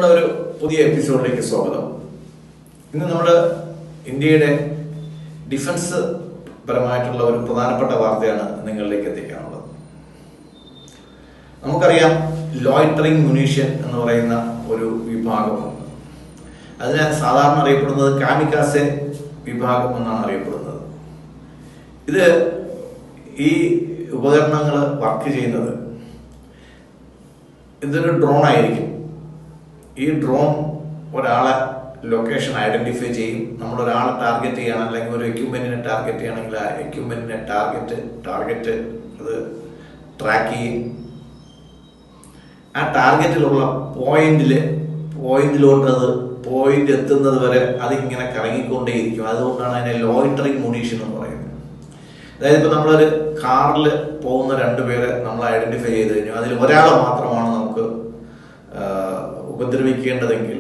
നമ്മുടെ ഒരു പുതിയ എപ്പിസോഡിലേക്ക് സ്വാഗതം. ഇന്ന് നമ്മൾ ഇന്ത്യയുടെ ഡിഫൻസ് പരമായിട്ടുള്ള ഒരു പ്രധാനപ്പെട്ട വാർത്തയാണ് നിങ്ങളിലേക്ക് എത്തിക്കാനുള്ളത്. നമുക്കറിയാം, ലോയിറ്ററിംഗ് മുനീഷ്യൻ എന്ന് പറയുന്ന ഒരു വിഭാഗമുണ്ട്. അതിനെ സാധാരണ അറിയപ്പെടുന്നത് കാമിക്കാസെ വിഭാഗം എന്നാണ് അറിയപ്പെടുന്നത്. ഇത് ഈ ഉപകരണങ്ങൾ വർക്ക് ചെയ്യുന്നത് ഇതൊരു ഡ്രോൺ ആയിരിക്കും. ഈ ഡ്രോൺ ഒരാളെ ലൊക്കേഷൻ ഐഡന്റിഫൈ ചെയ്യും. നമ്മൾ ഒരാളെ ടാർഗറ്റ് ചെയ്യണം, അല്ലെങ്കിൽ ഒരു എക്യുപ്മെന്റിനെ ടാർഗറ്റ് ചെയ്യണമെങ്കിൽ ആ എക്യുപ്മെന്റിനെ ടാർഗറ്റ് അത് ട്രാക്ക് ചെയ്യും. ആ ടാർഗറ്റിലുള്ള പോയിന്റിലോട്ട് അത് പോയിന്റ് എത്തുന്നത് വരെ അതിങ്ങനെ കറങ്ങിക്കൊണ്ടേയിരിക്കും. അതുകൊണ്ടാണ് അതിനെ ലോയിറ്ററിംഗ് മുനീഷ്യൻ എന്ന് പറയുന്നത്. അതായത് ഇപ്പോൾ നമ്മളൊരു കാറിൽ പോകുന്ന രണ്ടുപേരെ നമ്മൾ ഐഡന്റിഫൈ ചെയ്ത് കഴിഞ്ഞു, അതിൽ ഒരാളെ മാത്രമാണ് നമുക്ക് ഉപദ്രവിക്കേണ്ടതെങ്കിൽ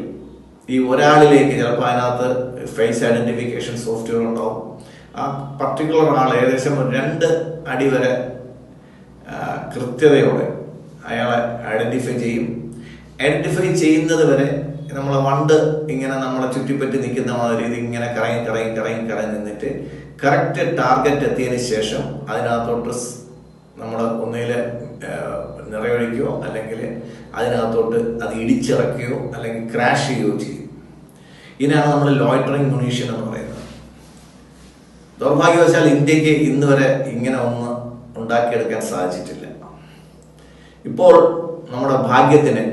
ഈ ഒരാളിലേക്ക് ചിലപ്പോൾ അതിനകത്ത് ഫേസ് ഐഡന്റിഫിക്കേഷൻ സോഫ്റ്റ്വെയർ ഉണ്ടാവും. ആ പർട്ടിക്കുലർ ആൾ ഏകദേശം 2 അടി വരെ കൃത്യതയോടെ അയാളെ ഐഡന്റിഫൈ ചെയ്യും. ഐഡന്റിഫൈ ചെയ്യുന്നത് വരെ നമ്മളെ വണ്ട് ഇങ്ങനെ നമ്മളെ ചുറ്റിപ്പറ്റി നിൽക്കുന്ന മാതിരി ഇത് ഇങ്ങനെ കറങ്ങി നിന്നിട്ട് കറക്റ്റ് ടാർഗറ്റ് എത്തിയതിന് ശേഷം അതിനകത്തോട്ട് നമ്മൾ ഒന്നിൽ നിറയൊഴിക്കുകയോ അല്ലെങ്കിൽ അതിനകത്തോട്ട് അത് ഇടിച്ചിറക്കുകയോ അല്ലെങ്കിൽ ക്രാഷ് ചെയ്യുകയോ ചെയ്യും. ഇതിനാണ് നമ്മൾ ലോയിറ്ററിംഗ് മുനീഷ്യൻ എന്ന് പറയുന്നത്. ദൗർഭാഗ്യവശാൽ ഇന്ത്യക്ക് ഇന്ന് വരെ ഇങ്ങനെ ഒന്ന് ഉണ്ടാക്കിയെടുക്കാൻ സാധിച്ചിട്ടില്ല. ഇപ്പോൾ നമ്മുടെ ഭാഗ്യത്തിന്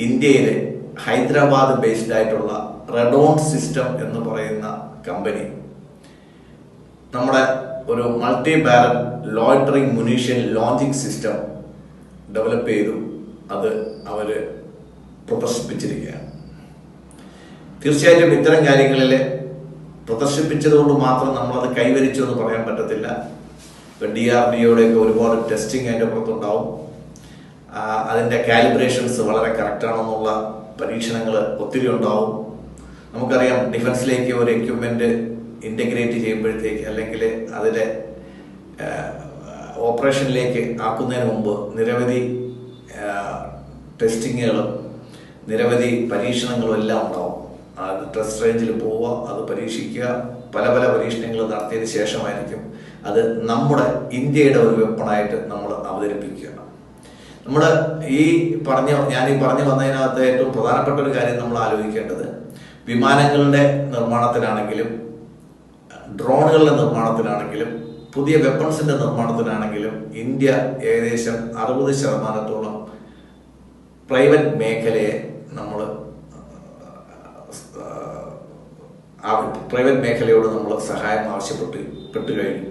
ഇന്ത്യയിലെ ഹൈദരാബാദ് ബേസ്ഡ് ആയിട്ടുള്ള റെഡോൺ സിസ്റ്റം എന്ന് പറയുന്ന കമ്പനി നമ്മുടെ ഒരു multi barrel loitering munition launching system develop ചെയ്തു. അത് അവര് പ്രദർശിപ്പിച്ചിരിക്കുകയാണ്. തീർച്ചയായിട്ടും ഇത്തരം കാര്യങ്ങളിൽ പ്രദർശിപ്പിച്ചതുകൊണ്ട് മാത്രം നമ്മളത് കൈവരിച്ചു എന്ന് പറയാൻ പറ്റത്തില്ല. ഇപ്പം DRDOയുടെയൊക്കെ ഒരുപാട് ടെസ്റ്റിംഗ് അതിൻ്റെ പുറത്തുണ്ടാവും. അതിൻ്റെ കാലിബ്രേഷൻസ് വളരെ കറക്റ്റാണെന്നുള്ള പരീക്ഷണങ്ങൾ ഒത്തിരി ഉണ്ടാവും. നമുക്കറിയാം, ഡിഫൻസിലേക്ക് ഒരു എക്യുപ്മെന്റ് ഇൻ്റഗ്രേറ്റ് ചെയ്യുമ്പോഴത്തേക്ക് അല്ലെങ്കിൽ അതിലെ ഓപ്പറേഷനിലേക്ക് ആക്കുന്നതിന് മുമ്പ് നിരവധി ടെസ്റ്റിങ്ങുകളും നിരവധി പരീക്ഷണങ്ങളും എല്ലാം ഉണ്ടാവും. അത് ടെസ്റ്റ് റേഞ്ചിൽ പോവുക, അത് പരീക്ഷിക്കുക, പല പരീക്ഷണങ്ങൾ നടത്തിയതിന് ശേഷമായിരിക്കും അത് നമ്മുടെ ഇന്ത്യയുടെ ഒരു വെപ്പണായിട്ട് നമ്മൾ അവതരിപ്പിക്കുക. നമ്മൾ ഞാൻ ഈ പറഞ്ഞു വന്നതിനകത്ത് ഏറ്റവും പ്രധാനപ്പെട്ട ഒരു കാര്യം നമ്മൾ ആലോചിക്കേണ്ടത്, വിമാനങ്ങളുടെ നിർമ്മാണത്തിലാണെങ്കിലും ഡ്രോണുകളുടെ നിർമ്മാണത്തിലാണെങ്കിലും പുതിയ വെപ്പൺസിന്റെ നിർമ്മാണത്തിലാണെങ്കിലും ഇന്ത്യ ഏകദേശം 60% പ്രൈവറ്റ് മേഖലയെ പ്രൈവറ്റ് മേഖലയോട് നമ്മൾ സഹായം ആവശ്യപ്പെട്ടു കഴിഞ്ഞു.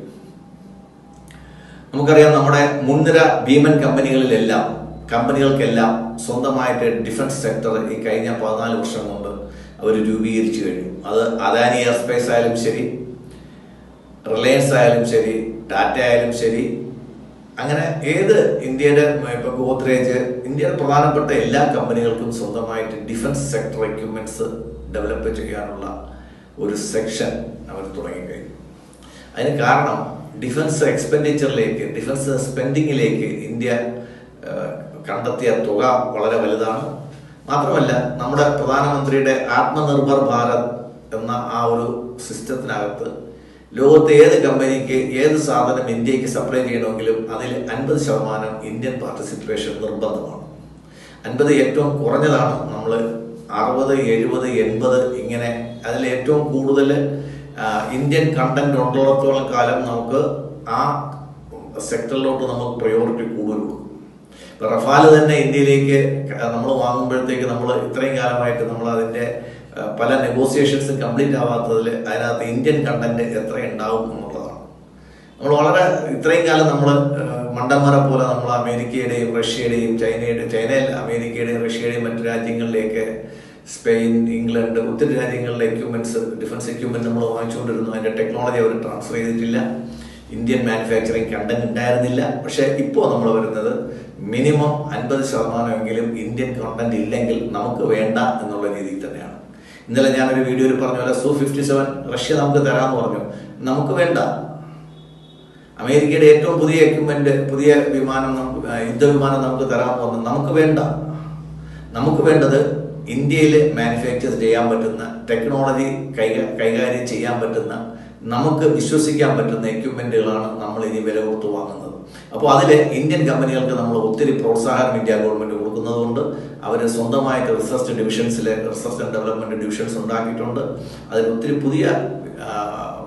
നമുക്കറിയാം, നമ്മുടെ മുൻനിര ഭീമൻ കമ്പനികൾക്കെല്ലാം സ്വന്തമായിട്ട് ഡിഫൻസ് സെക്ടർ ഈ കഴിഞ്ഞ 14 വർഷം കൊണ്ട് അവർ രൂപീകരിച്ചു കഴിഞ്ഞു. അത് അദാനി എയർസ്പേസ് ആയാലും ശരി, റിലയൻസ് ആയാലും ശരി, ടാറ്റ ആയാലും ശരി, അങ്ങനെ ഏത് ഇന്ത്യയുടെ ഇപ്പൊ ഗോദ്രേജ്, ഇന്ത്യയുടെ പ്രധാനപ്പെട്ട എല്ലാ കമ്പനികൾക്കും സ്വന്തമായിട്ട് ഡിഫൻസ് സെക്ടർ എക്യുപ്മെന്റ്സ് ഡെവലപ്പ് ചെയ്യാനുള്ള ഒരു സെക്ഷൻ അവർ തുടങ്ങിക്കഴിഞ്ഞു. അതിന് കാരണം ഡിഫൻസ് എക്സ്പെൻഡിച്ചറിലേക്ക്, ഡിഫൻസ് സ്പെൻഡിങ്ങിലേക്ക് ഇന്ത്യ കണ്ടെത്തിയ തുക വളരെ വലുതാണ്. മാത്രമല്ല, നമ്മുടെ പ്രധാനമന്ത്രിയുടെ ആത്മനിർഭർ ഭാരത് എന്ന ആ ഒരു സിസ്റ്റത്തിനകത്ത് ലോകത്തെ ഏത് കമ്പനിക്ക് ഏത് സാധനം ഇന്ത്യക്ക് സപ്ലൈ ചെയ്യണമെങ്കിലും അതിൽ 50% ഇന്ത്യൻ പാർട്ടിസിപ്പേഷൻ നിർബന്ധമാണ്. 50 ഏറ്റവും കുറഞ്ഞതാണ്. നമ്മൾ 60, 70, 80 ഇങ്ങനെ അതിൽ ഏറ്റവും കൂടുതൽ ഇന്ത്യൻ കണ്ടന്റ് ഉള്ളിടത്തോളം കാലം നമുക്ക് ആ സെക്ടറിലോട്ട് നമുക്ക് പ്രയോറിറ്റി കൂടുതലുള്ളൂ. ഇപ്പൊ റഫാൽ തന്നെ ഇന്ത്യയിലേക്ക് നമ്മൾ വാങ്ങുമ്പോഴത്തേക്ക് നമ്മൾ ഇത്രയും കാലമായിട്ട് നമ്മൾ അതിന്റെ പല നെഗോസിയേഷൻസും കംപ്ലീറ്റ് ആവാത്തതിൽ അതിനകത്ത് ഇന്ത്യൻ കണ്ടന്റ് എത്ര ഉണ്ടാവും എന്നുള്ളതാണ്. നമ്മൾ ഇത്രയും കാലം നമ്മൾ മണ്ടന്മാരെ പോലെ നമ്മൾ അമേരിക്കയുടെയും റഷ്യയുടെയും ചൈനയിൽ അമേരിക്കയുടെയും റഷ്യയുടെയും മറ്റു രാജ്യങ്ങളിലേക്ക്, സ്പെയിൻ, ഇംഗ്ലണ്ട്, ഒത്തിരി രാജ്യങ്ങളിലെ ഡിഫൻസ് എക്യുപ്മെന്റ് നമ്മൾ വാങ്ങിച്ചുകൊണ്ടിരുന്നു. അതിന്റെ ടെക്നോളജി അവർ ട്രാൻസ്ഫർ ചെയ്തിട്ടില്ല. ഇന്ത്യൻ മാനുഫാക്ചറിങ് കണ്ടന്റ് ഉണ്ടായിരുന്നില്ല. പക്ഷെ ഇപ്പോൾ നമ്മൾ വരുന്നത് മിനിമം 50% ഇന്ത്യൻ കണ്ടന്റ് ഇല്ലെങ്കിൽ നമുക്ക് വേണ്ട എന്നുള്ള രീതിയിൽ തന്നെയാണ്. ഇന്നലെ ഞാനൊരു വീഡിയോയിൽ പറഞ്ഞ പോലെ Su-57 റഷ്യ നമുക്ക് തരാമെന്ന് പറഞ്ഞു. നമുക്ക് വേണ്ട. അമേരിക്കയുടെ ഏറ്റവും പുതിയ എക്യുപ്മെന്റ്, പുതിയ വിമാനം, യുദ്ധവിമാനം നമുക്ക് തരാമെന്ന് പറഞ്ഞു. നമുക്ക് വേണ്ട. നമുക്ക് വേണ്ടത് ഇന്ത്യയിൽ മാനുഫാക്ചർ ചെയ്യാൻ പറ്റുന്ന ടെക്നോളജി കൈകാര്യം ചെയ്യാൻ പറ്റുന്ന നമുക്ക് വിശ്വസിക്കാൻ പറ്റുന്ന എക്യുപ്മെന്റുകളാണ് നമ്മൾ ഇനി വില കൊടുത്ത് വാങ്ങുന്നത്. അപ്പോൾ അതിൽ ഇന്ത്യൻ കമ്പനികൾക്ക് നമ്മൾ ഒത്തിരി പ്രോത്സാഹനം ഇന്ത്യ ഗവൺമെന്റ് കൊടുക്കുന്നത് കൊണ്ട് അവർ സ്വന്തമായിട്ട് റിസർച്ച് ആൻഡ് ഡെവലപ്മെന്റ് ഡിവിഷൻസ് ഉണ്ടാക്കിയിട്ടുണ്ട്. അതിൽ ഒത്തിരി പുതിയ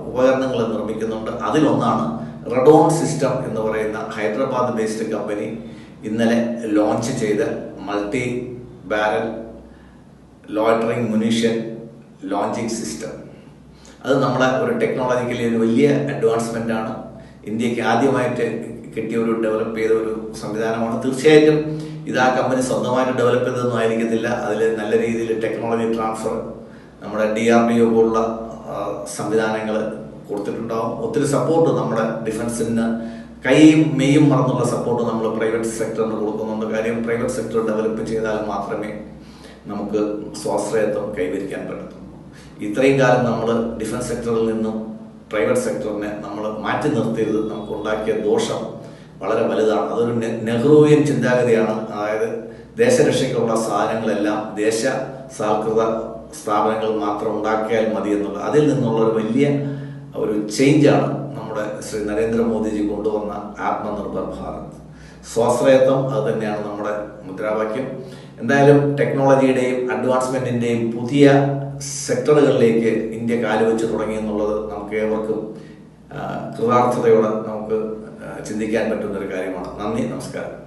ഉപകരണങ്ങൾ നിർമ്മിക്കുന്നുണ്ട്. അതിലൊന്നാണ് റഡോൺ സിസ്റ്റം എന്ന് പറയുന്ന ഹൈദരാബാദ് ബേസ്ഡ് കമ്പനി ഇന്നലെ ലോഞ്ച് ചെയ്ത multi barrel loitering munition launching system. അത് നമ്മളെ ഒരു ടെക്നോളജിക്കലി ഒരു വലിയ അഡ്വാൻസ്മെന്റ് ആണ്. ഇന്ത്യക്ക് ആദ്യമായിട്ട് കിട്ടിയ ഡെവലപ്പ് ചെയ്ത ഒരു സംവിധാനമാണ്. തീർച്ചയായിട്ടും ഇത് ആ കമ്പനി സ്വന്തമായിട്ട് ഡെവലപ്പ് ചെയ്തതൊന്നും ആയിരിക്കത്തില്ല. അതിൽ നല്ല രീതിയിൽ ടെക്നോളജി ട്രാൻസ്ഫർ നമ്മുടെ DRDO പോലുള്ള സംവിധാനങ്ങൾ കൊടുത്തിട്ടുണ്ടാവും. ഒത്തിരി സപ്പോർട്ട് നമ്മുടെ ഡിഫൻസിന് കൈയും മെയ്യും മറന്നുള്ള സപ്പോർട്ട് നമ്മൾ പ്രൈവറ്റ് സെക്ടറിന് കൊടുക്കുന്നുണ്ട്. കാര്യം പ്രൈവറ്റ് സെക്ടർ ഡെവലപ്പ് ചെയ്താൽ മാത്രമേ നമുക്ക് സ്വാശ്രയത്വം കൈവരിക്കാൻ പറ്റത്തുള്ളൂ. ഇത്രയും കാലം നമ്മൾ ഡിഫൻസ് സെക്ടറിൽ നിന്നും പ്രൈവറ്റ് സെക്ടറിനെ നമ്മൾ മാറ്റി നിർത്തിയത് നമുക്ക് ഉണ്ടാക്കിയ ദോഷം വളരെ വലുതാണ്. അതൊരു നെഹ്റുവിയൻ ചിന്താഗതിയാണ്. അതായത് ദേശരക്ഷയ്ക്കുള്ള സാധനങ്ങളെല്ലാം ദേശസാൽകൃത സ്ഥാപനങ്ങൾ മാത്രം ഉണ്ടാക്കിയാൽ മതി എന്നുള്ളത്. അതിൽ നിന്നുള്ള ഒരു വലിയ ഒരു ചേഞ്ചാണ് നമ്മുടെ ശ്രീ നരേന്ദ്രമോദിജി കൊണ്ടുവന്ന ആത്മനിർഭർ ഭാരത്. സ്വാശ്രയത്വം അത് തന്നെയാണ് നമ്മുടെ മുദ്രാവാക്യം. എന്തായാലും ടെക്നോളജിയുടെയും അഡ്വാൻസ്മെന്റിന്റെയും പുതിയ സെക്ടറുകളിലേക്ക് ഇന്ത്യ കാലുവെച്ച് തുടങ്ങി എന്നുള്ളത് നമുക്ക് ഏവർക്കും കൃതാർത്ഥതയോടെ നമുക്ക് ചിന്തിക്കാൻ പറ്റുന്ന ഒരു കാര്യമാണ്. നന്ദി, നമസ്കാരം.